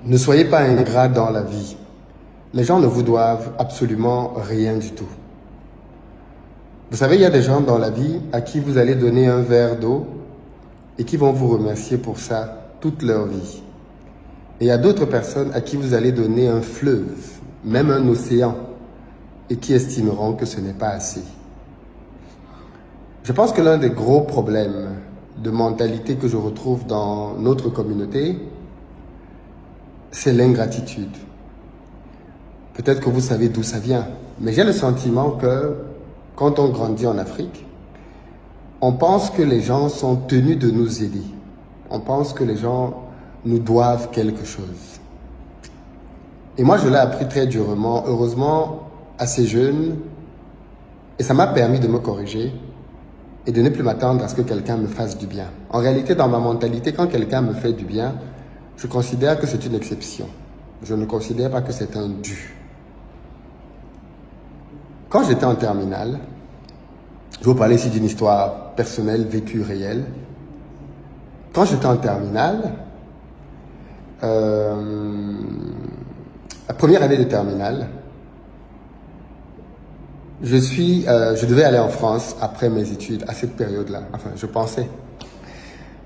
Ne soyez pas ingrat dans la vie. Les gens ne vous doivent absolument rien du tout. Vous savez, il y a des gens dans la vie à qui vous allez donner un verre d'eau et qui vont vous remercier pour ça toute leur vie. Et il y a d'autres personnes à qui vous allez donner un fleuve, même un océan, et qui estimeront que ce n'est pas assez. Je pense que l'un des gros problèmes de mentalité que je retrouve dans notre communauté, c'est l'ingratitude. Peut-être que vous savez d'où ça vient, mais j'ai le sentiment que quand on grandit en Afrique, on pense que les gens sont tenus de nous aider. On pense que les gens nous doivent quelque chose. Et moi, je l'ai appris très durement, heureusement assez jeune, et ça m'a permis de me corriger et de ne plus m'attendre à ce que quelqu'un me fasse du bien. En réalité, dans ma mentalité, quand quelqu'un me fait du bien, je considère que c'est une exception. Je ne considère pas que c'est un dû. Quand j'étais en terminale, je vais vous parler ici d'une histoire personnelle, vécue, réelle. Quand j'étais en terminale, la première année de terminale, je devais aller en France après mes études, à cette période-là. Enfin, je pensais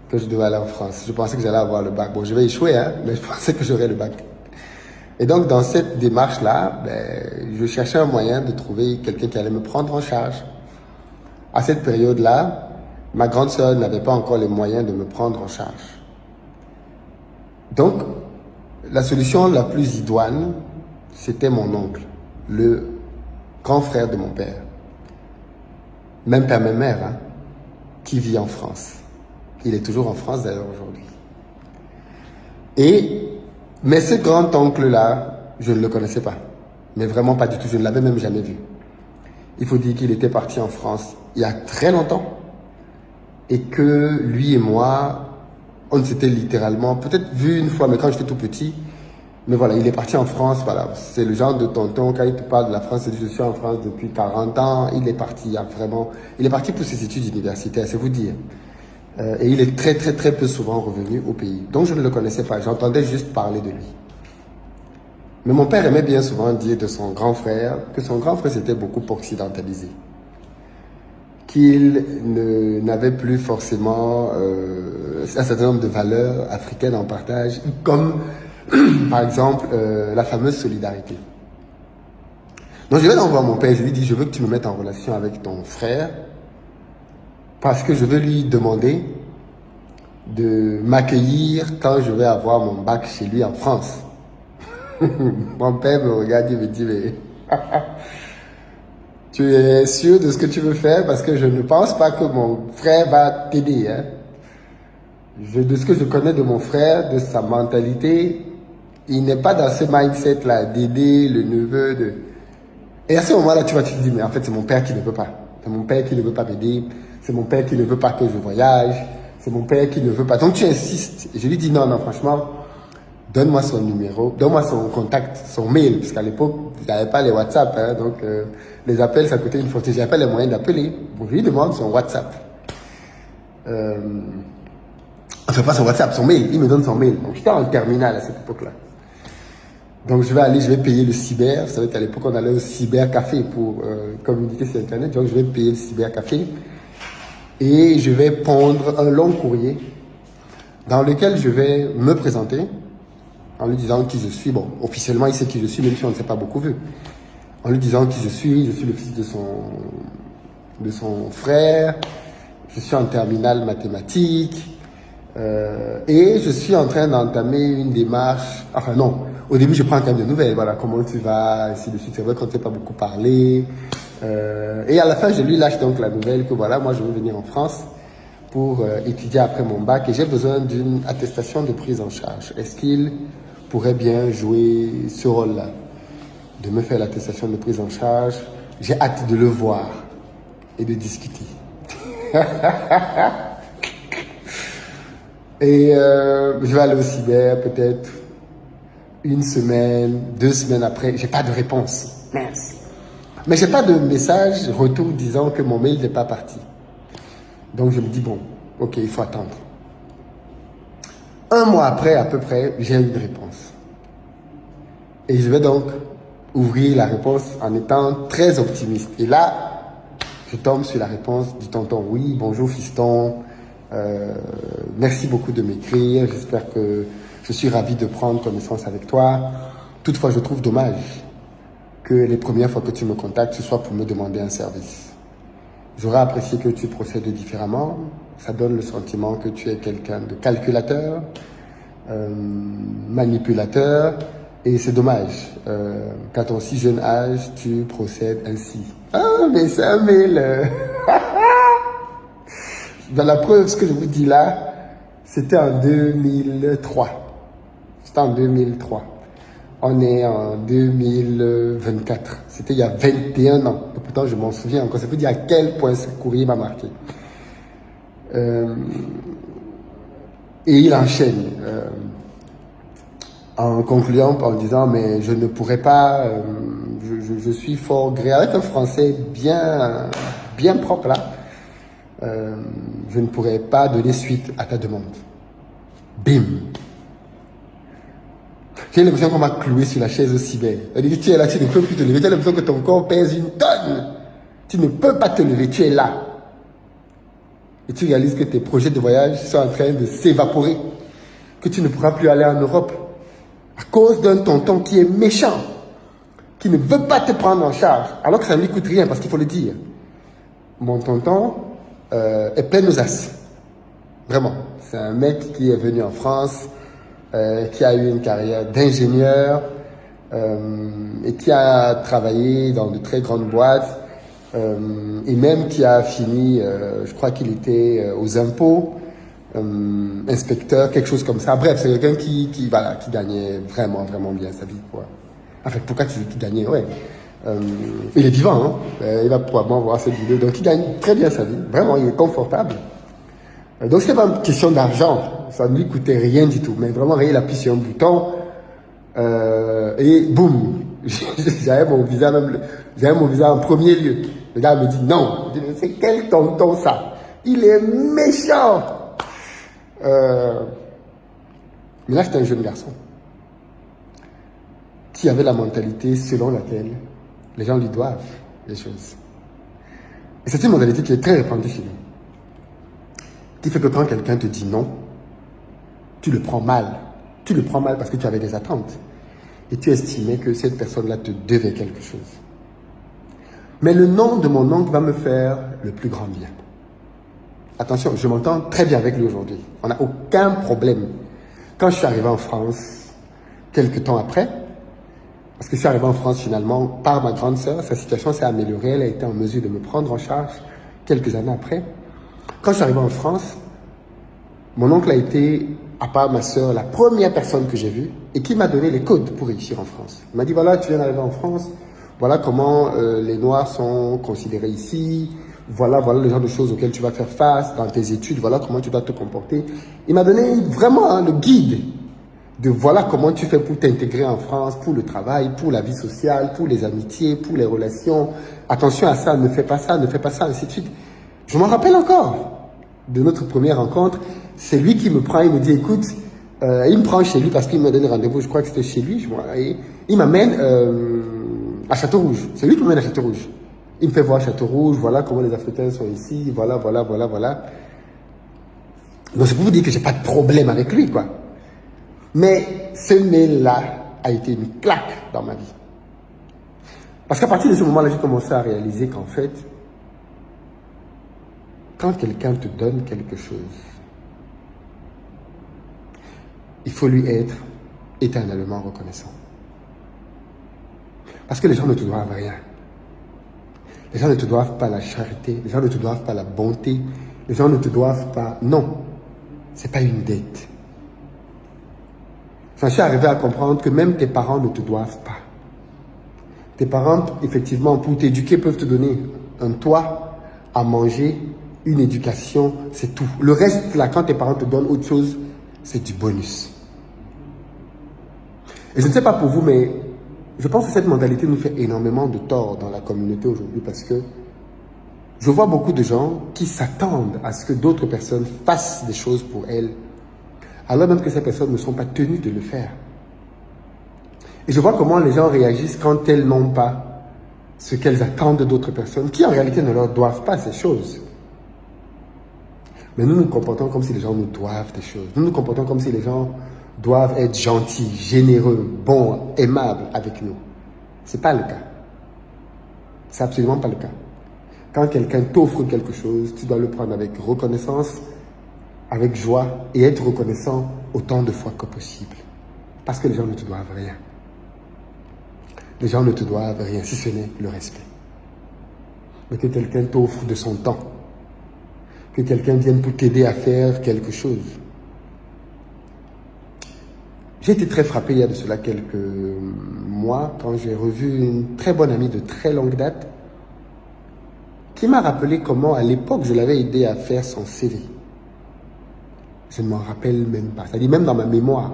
que je devais aller en France. Je pensais que j'allais avoir le bac. Bon, je vais échouer, hein, mais je pensais que j'aurais le bac. Et donc, dans cette démarche-là, je cherchais un moyen de trouver quelqu'un qui allait me prendre en charge. À cette période-là, ma grande sœur n'avait pas encore les moyens de me prendre en charge. Donc, la solution la plus idoine, c'était mon oncle, le grand frère de mon père. Même père, même mère, hein, qui vit en France. Il est toujours en France d'ailleurs aujourd'hui. Mais ce grand oncle-là, je ne le connaissais pas. Mais vraiment pas du tout, je ne l'avais même jamais vu. Il faut dire qu'il était parti en France il y a très longtemps. Et que lui et moi, on s'était littéralement, peut-être vu une fois, mais quand j'étais tout petit. Mais voilà, il est parti en France, voilà. C'est le genre de tonton, quand il te parle de la France, il dit je suis en France depuis 40 ans. Il est parti, il est parti pour ses études universitaires, c'est vous dire. Et il est très, très, très peu souvent revenu au pays. Donc, je ne le connaissais pas. J'entendais juste parler de lui. Mais mon père aimait bien souvent dire de son grand frère que son grand frère s'était beaucoup occidentalisé. Qu'il n'avait plus forcément un certain nombre de valeurs africaines en partage, comme, par exemple, la fameuse solidarité. Donc, je vais donc voir mon père. Je lui dis, je veux que tu me mettes en relation avec ton frère, parce que je veux lui demander de m'accueillir quand je vais avoir mon bac chez lui en France. Mon père me regarde et me dit, mais tu es sûr de ce que tu veux faire? Parce que je ne pense pas que mon frère va t'aider. Hein? De ce que je connais de mon frère, de sa mentalité, il n'est pas dans ce mindset-là d'aider le neveu. Et à ce moment-là, tu te dis, mais en fait, c'est mon père qui ne veut pas. C'est mon père qui ne veut pas m'aider. C'est mon père qui ne veut pas que je voyage. C'est mon père qui ne veut pas. Donc tu insistes. Et je lui dis non, franchement, donne-moi son numéro, donne-moi son contact, son mail. Parce qu'à l'époque, il n'y avait pas les WhatsApp. Hein, donc les appels, ça coûtait une fortune. Je n'avais pas les moyens d'appeler. Bon, je lui demande son WhatsApp. Enfin, pas son WhatsApp, son mail. Il me donne son mail. Donc j'étais en terminale à cette époque-là. Donc je vais payer le cyber. Vous savez qu'à l'époque, on allait au cybercafé pour communiquer sur Internet. Donc je vais payer le cybercafé. Et je vais pondre un long courrier dans lequel je vais me présenter en lui disant qui je suis. Bon, officiellement, il sait qui je suis, même si on ne s'est pas beaucoup vu. En lui disant qui je suis le fils de son frère, je suis en terminale mathématiques, et je suis en train d'entamer une démarche. Enfin non, au début, je prends quand même des nouvelles. Voilà, comment tu vas, ainsi de suite. C'est vrai qu'on ne s'est pas beaucoup parlé. Et à la fin, je lui lâche donc la nouvelle que voilà, moi je veux venir en France pour étudier après mon bac et j'ai besoin d'une attestation de prise en charge. Est-ce qu'il pourrait bien jouer ce rôle-là, de me faire l'attestation de prise en charge? J'ai hâte de le voir et de discuter. Et je vais aller au cyber peut-être une semaine, 2 semaines après, j'ai pas de réponse. Merci. Mais j'ai pas de message retour disant que mon mail n'est pas parti. Donc je me dis, bon, ok, il faut attendre. 1 mois après, à peu près, j'ai eu une réponse. Et je vais donc ouvrir la réponse en étant très optimiste. Et là, je tombe sur la réponse du tonton. Oui, bonjour fiston. Merci beaucoup de m'écrire. J'espère que je suis ravi de prendre connaissance avec toi. Toutefois, je trouve dommage que les premières fois que tu me contactes, ce soit pour me demander un service. J'aurais apprécié que tu procèdes différemment. Ça donne le sentiment que tu es quelqu'un de calculateur, manipulateur. Et c'est dommage, qu'à ton si jeune âge, tu procèdes ainsi. Ah, mais c'est un mail. Dans la preuve, ce que je vous dis là, c'était en 2003. C'était en 2003. On est en 2024. C'était il y a 21 ans. Et pourtant, je m'en souviens encore. Ça vous dit à quel point ce courrier m'a marqué. Et il enchaîne. En concluant en disant, mais je ne pourrais pas, je suis fort gré, avec un français bien propre là, je ne pourrais pas donner suite à ta demande. Bim. J'ai l'impression qu'on m'a cloué sur la chaise au cyber. Tu es là, tu ne peux plus te lever, tu as l'impression que ton corps pèse une tonne. Tu ne peux pas te lever, tu es là. Et tu réalises que tes projets de voyage sont en train de s'évaporer, que tu ne pourras plus aller en Europe. À cause d'un tonton qui est méchant, qui ne veut pas te prendre en charge, alors que ça ne lui coûte rien, parce qu'il faut le dire. Mon tonton est plein aux as. Vraiment. C'est un mec qui est venu en France, qui a eu une carrière d'ingénieur, et qui a travaillé dans de très grandes boîtes, et même qui a fini, je crois qu'il était aux impôts, inspecteur, quelque chose comme ça. Bref, c'est quelqu'un qui gagnait vraiment bien sa vie, quoi. Enfin, pourquoi tu dis qu'il gagnait? Ouais. Il est vivant, hein. Il va probablement voir cette vidéo. Donc, il gagne très bien sa vie. Vraiment, il est confortable. Donc, c'est pas une question d'argent. Ça ne lui coûtait rien du tout. Mais vraiment, il appuie sur un bouton. Et boum. J'avais mon visa en premier lieu. Le gars me dit non. Je dis, c'est quel tonton ça? Il est méchant. Mais là, c'était un jeune garçon qui avait la mentalité selon laquelle les gens lui doivent les choses. Et c'est une mentalité qui est très répandue chez nous. Qui fait que quand quelqu'un te dit non, tu le prends mal. Tu le prends mal parce que tu avais des attentes. Et tu estimais que cette personne-là te devait quelque chose. Mais le nom de mon oncle va me faire le plus grand bien. Attention, je m'entends très bien avec lui aujourd'hui. On n'a aucun problème. Quand je suis arrivé en France, quelques temps après, parce que je suis arrivé en France finalement par ma grande sœur, sa situation s'est améliorée, elle a été en mesure de me prendre en charge quelques années après. Quand je suis arrivé en France, mon oncle a été, à part ma sœur, la première personne que j'ai vue et qui m'a donné les codes pour réussir en France. Il m'a dit, voilà, tu viens d'arriver en France, voilà comment les Noirs sont considérés ici, voilà le genre de choses auxquelles tu vas faire face dans tes études, voilà comment tu dois te comporter. Il m'a donné vraiment le guide de voilà comment tu fais pour t'intégrer en France, pour le travail, pour la vie sociale, pour les amitiés, pour les relations. Attention à ça, ne fais pas ça, ainsi de suite. Je m'en rappelle encore de notre première rencontre. C'est lui qui me prend, il me dit, écoute, il me prend chez lui parce qu'il me donne rendez-vous, je crois que c'était chez lui. Il m'amène à Château-Rouge. C'est lui qui m'amène à Château-Rouge. Il me fait voir Château-Rouge, voilà comment les Africains sont ici, voilà. Donc c'est pour vous dire que j'ai pas de problème avec lui, quoi. Mais ce mail-là a été une claque dans ma vie. Parce qu'à partir de ce moment-là, j'ai commencé à réaliser qu'en fait, quand quelqu'un te donne quelque chose, il faut lui être éternellement reconnaissant. Parce que les gens ne te doivent rien. Les gens ne te doivent pas la charité, les gens ne te doivent pas la bonté, les gens ne te doivent pas... Non, c'est pas une dette. J'en suis arrivé à comprendre que même tes parents ne te doivent pas. Tes parents, effectivement, pour t'éduquer, peuvent te donner un toit, à manger, une éducation, c'est tout. Le reste, là, quand tes parents te donnent autre chose, c'est du bonus. Et je ne sais pas pour vous, mais je pense que cette mentalité nous fait énormément de tort dans la communauté aujourd'hui parce que je vois beaucoup de gens qui s'attendent à ce que d'autres personnes fassent des choses pour elles, alors même que ces personnes ne sont pas tenues de le faire. Et je vois comment les gens réagissent quand elles n'ont pas ce qu'elles attendent d'autres personnes, qui en réalité ne leur doivent pas ces choses. Mais nous nous comportons comme si les gens nous doivent des choses. Nous nous comportons comme si les gens doivent être gentils, généreux, bons, aimables avec nous. Ce n'est pas le cas. C'est absolument pas le cas. Quand quelqu'un t'offre quelque chose, tu dois le prendre avec reconnaissance, avec joie et être reconnaissant autant de fois que possible. Parce que les gens ne te doivent rien. Les gens ne te doivent rien, si ce n'est le respect. Mais que quelqu'un t'offre de son temps, que quelqu'un vienne pour t'aider à faire quelque chose. J'ai été très frappé il y a de cela quelques mois quand j'ai revu une très bonne amie de très longue date qui m'a rappelé comment à l'époque je l'avais aidé à faire son CV. Je ne m'en rappelle même pas. C'est-à-dire même dans ma mémoire,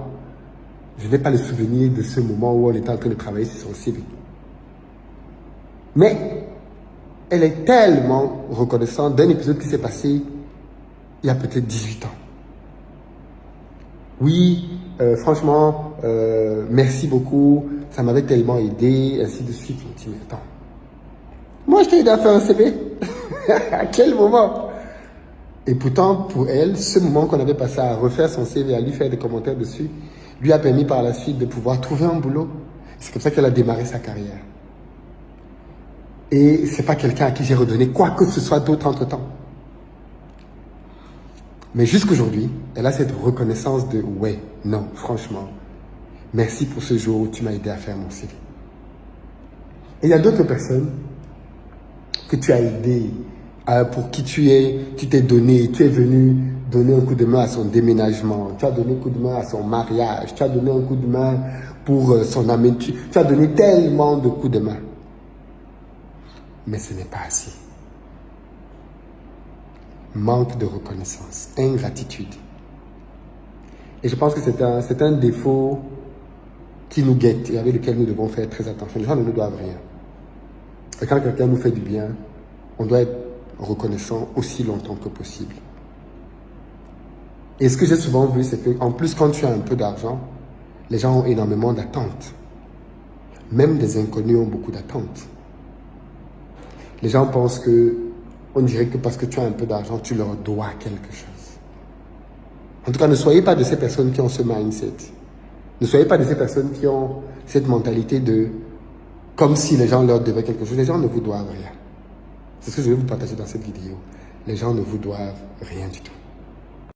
je n'ai pas le souvenir de ce moment où on était en train de travailler sur son CV. Mais elle est tellement reconnaissante d'un épisode qui s'est passé il y a peut-être 18 ans. Oui, franchement, merci beaucoup, ça m'avait tellement aidé, ainsi de suite. Je me dis, mais attends, moi je t'ai aidé à faire un CV. À quel moment? Et pourtant, pour elle, ce moment qu'on avait passé à refaire son CV, à lui faire des commentaires dessus, lui a permis par la suite de pouvoir trouver un boulot. C'est comme ça qu'elle a démarré sa carrière. Et c'est pas quelqu'un à qui j'ai redonné quoi que ce soit d'autre entre-temps. Mais jusqu'aujourd'hui, elle a cette reconnaissance de « ouais, non, franchement, merci pour ce jour où tu m'as aidé à faire mon CV ». Et il y a d'autres personnes que tu as aidées, pour qui tu t'es donné, tu es venu donner un coup de main à son déménagement, tu as donné un coup de main à son mariage, tu as donné un coup de main pour son amitié, tu as donné tellement de coups de main. Mais ce n'est pas assez. Manque de reconnaissance, ingratitude. Et je pense que c'est un défaut qui nous guette et avec lequel nous devons faire très attention. Les gens ne nous doivent rien. Et quand quelqu'un nous fait du bien, on doit être reconnaissant aussi longtemps que possible. Et ce que j'ai souvent vu, c'est qu'en plus, quand tu as un peu d'argent, les gens ont énormément d'attentes. Même des inconnus ont beaucoup d'attentes. Les gens pensent on dirait que parce que tu as un peu d'argent, tu leur dois quelque chose. En tout cas, ne soyez pas de ces personnes qui ont ce mindset. Ne soyez pas de ces personnes qui ont cette mentalité de comme si les gens leur devaient quelque chose. Les gens ne vous doivent rien. C'est ce que je vais vous partager dans cette vidéo. Les gens ne vous doivent rien du tout.